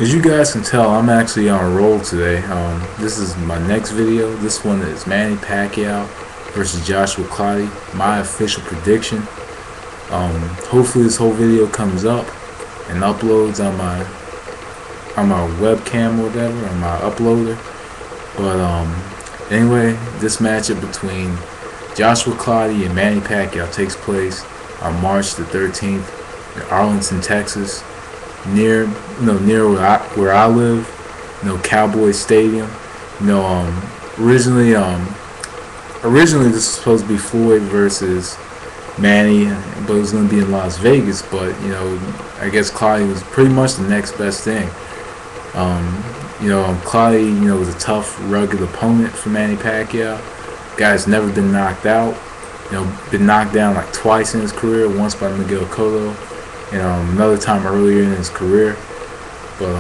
As you guys can tell, I'm actually on a roll today. This is my next video. This one is Manny Pacquiao versus Joshua Clottey. My official prediction. Hopefully this whole video comes up and uploads on my webcam or whatever, on my uploader. But anyway, this matchup between Joshua Clottey and Manny Pacquiao takes place on March the 13th in Arlington, Texas, near where I live, Cowboys Stadium. Originally this was supposed to be Floyd versus Manny, but it was going to be in Las Vegas. But I guess Clottey was pretty much the next best thing. Clottey, was a tough, rugged opponent for Manny Pacquiao. Guy's never been knocked out. Been knocked down like twice in his career. Once by Miguel Cotto, and another time earlier in his career. But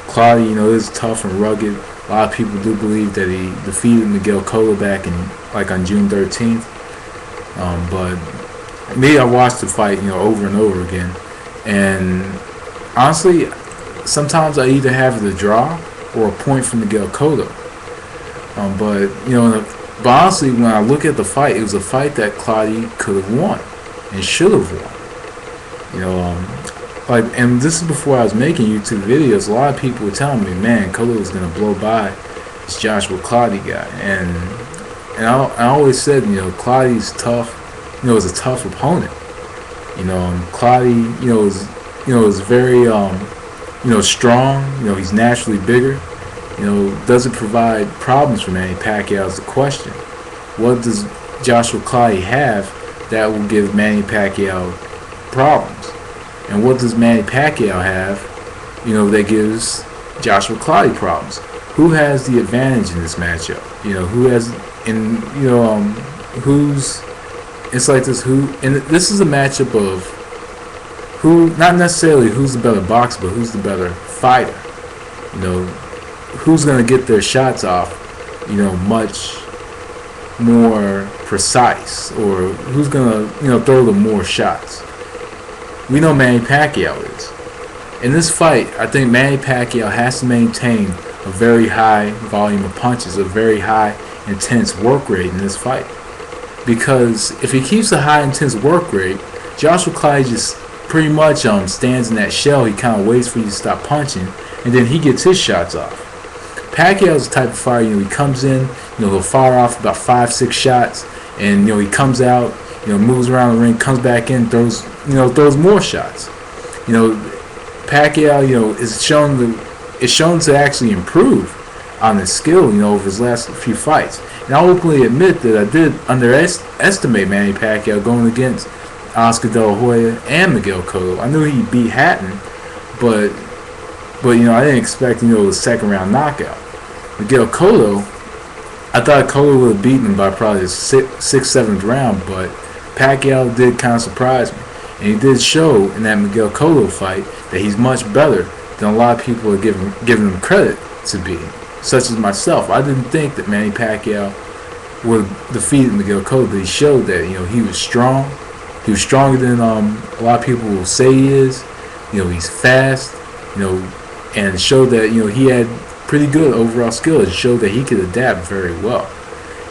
Clottey, is tough and rugged. A lot of people do believe that he defeated Miguel Cotto back on June 13th. But me, I watched the fight, over and over again. And honestly, sometimes I either have the draw or a point for Miguel Cotto. But honestly, when I look at the fight, it was a fight that Clottey could have won and should have won. And this is before I was making YouTube videos. A lot of people were telling me, man, Cotto was gonna blow by this Joshua Clottey guy, and I always said, Clottey's tough. Is a tough opponent. Clottey, is very, strong. He's naturally bigger. Doesn't provide problems for Manny Pacquiao is the question. What does Joshua Clottey have that will give Manny Pacquiao problems? And what does Manny Pacquiao have, that gives Joshua Clottey problems? Who has the advantage in this matchup? Who has, who's, it's like this, and this is a matchup of who, not necessarily who's the better boxer, but who's the better fighter. Who's going to get their shots off, much more precise, or who's going to, throw the more shots. We know Manny Pacquiao is. In this fight, I think Manny Pacquiao has to maintain a very high volume of punches, a very high intense work rate in this fight. Because if he keeps a high intense work rate, Joshua Clottey just pretty much stands in that shell. He kind of waits for you to stop punching, and then he gets his shots off. Pacquiao's the type of fighter, he comes in, he'll fire off about 5-6 shots, and he comes out, moves around the ring, comes back in, throws more shots. Pacquiao, is shown to actually improve on his skill, over his last few fights. And I'll openly admit that I did underestimate Manny Pacquiao going against Oscar De La Hoya and Miguel Cotto. I knew he'd beat Hatton, but I didn't expect, a second round knockout. Miguel Cotto, I thought Cotto would have beaten him by probably the 6th, 7th round, but Pacquiao did kind of surprise me. And he did show in that Miguel Cotto fight that he's much better than a lot of people are giving him credit to be, such as myself. I didn't think that Manny Pacquiao would have defeated Miguel Cotto, but he showed that, he was strong. He was stronger than a lot of people will say he is. He's fast, and showed that, he had pretty good overall skill. It showed that he could adapt very well.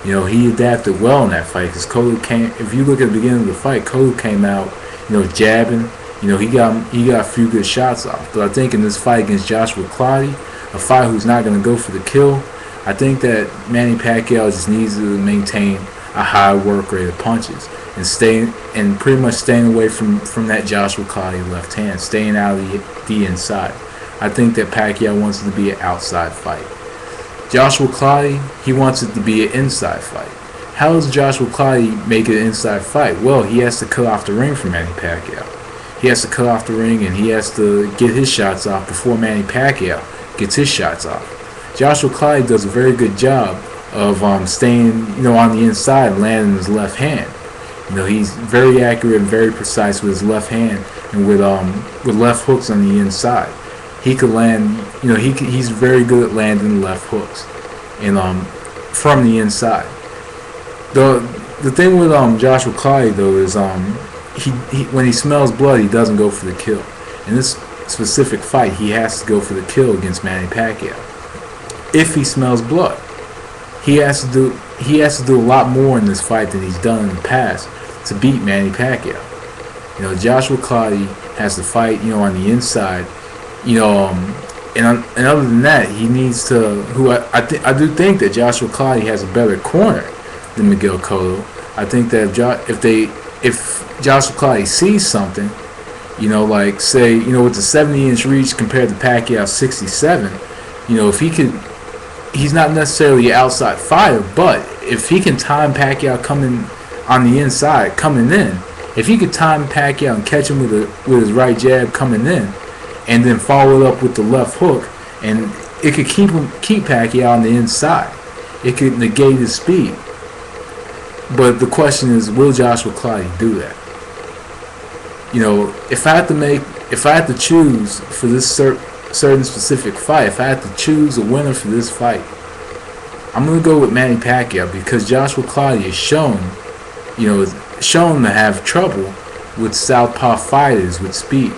He adapted well in that fight, because Cotto came, if you look at the beginning of the fight, Cotto came out, jabbing. He got a few good shots off. But I think in this fight against Joshua Clottey, a fighter who's not going to go for the kill, I think that Manny Pacquiao just needs to maintain a high work rate of punches and pretty much staying away from that Joshua Clottey left hand, staying out of the inside. I think that Pacquiao wants it to be an outside fight. Joshua Clottey, he wants it to be an inside fight. How does Joshua Clottey make it an inside fight? Well, he has to cut off the ring from Manny Pacquiao. He has to cut off the ring, and he has to get his shots off before Manny Pacquiao gets his shots off. Joshua Clottey does a very good job of staying, on the inside and landing his left hand. He's very accurate and very precise with his left hand, and with left hooks on the inside. He could land, he's very good at landing left hooks, and from the inside. The thing with Joshua Clottey though is he when he smells blood, he doesn't go for the kill. And specific fight, he has to go for the kill against Manny Pacquiao. If he smells blood, he has to do a lot more in this fight than he's done in the past to beat Manny Pacquiao. Joshua Clottey has to fight, on the inside, and other than that, he needs to. I do think that Joshua Clottey has a better corner than Miguel Cotto. I think that if Joshua Clottey sees something, like say, with the 70-inch reach compared to Pacquiao's 67, if he could, he's not necessarily an outside fighter, but if he can time Pacquiao coming on the inside, coming in, if he could time Pacquiao and catch him with his right jab coming in, and then follow it up with the left hook, and it could keep Pacquiao on the inside. It could negate his speed. But the question is, will Joshua Clottey do that? If I had to choose for this certain specific fight, if I had to choose a winner for this fight, I'm gonna go with Manny Pacquiao, because Joshua Clottey is shown to have trouble with southpaw fighters with speed.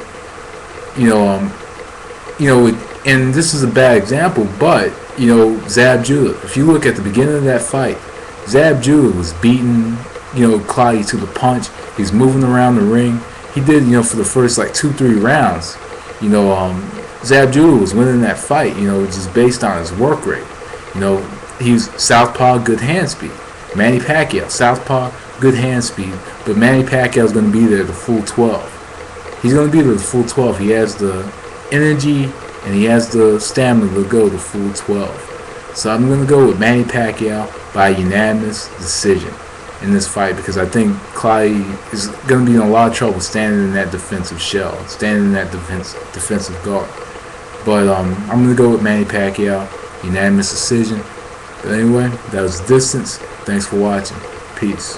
And this is a bad example, but Zab Judah. If you look at the beginning of that fight, Zab Judah was beating Clottey to the punch. He's moving around the ring. He did for the first 2-3 rounds. Zab Judah was winning that fight. Just based on his work rate. He's southpaw, good hand speed. Manny Pacquiao, southpaw, good hand speed. But Manny Pacquiao is going to be there the full 12. He's going to be there the full 12. He has the energy and he has the stamina to go the full 12. So I'm going to go with Manny Pacquiao by unanimous decision in this fight, because I think Clottey is going to be in a lot of trouble standing in that defensive shell, standing in that defensive guard. But I'm going to go with Manny Pacquiao, unanimous decision. But anyway, that was Distance. Thanks for watching. Peace.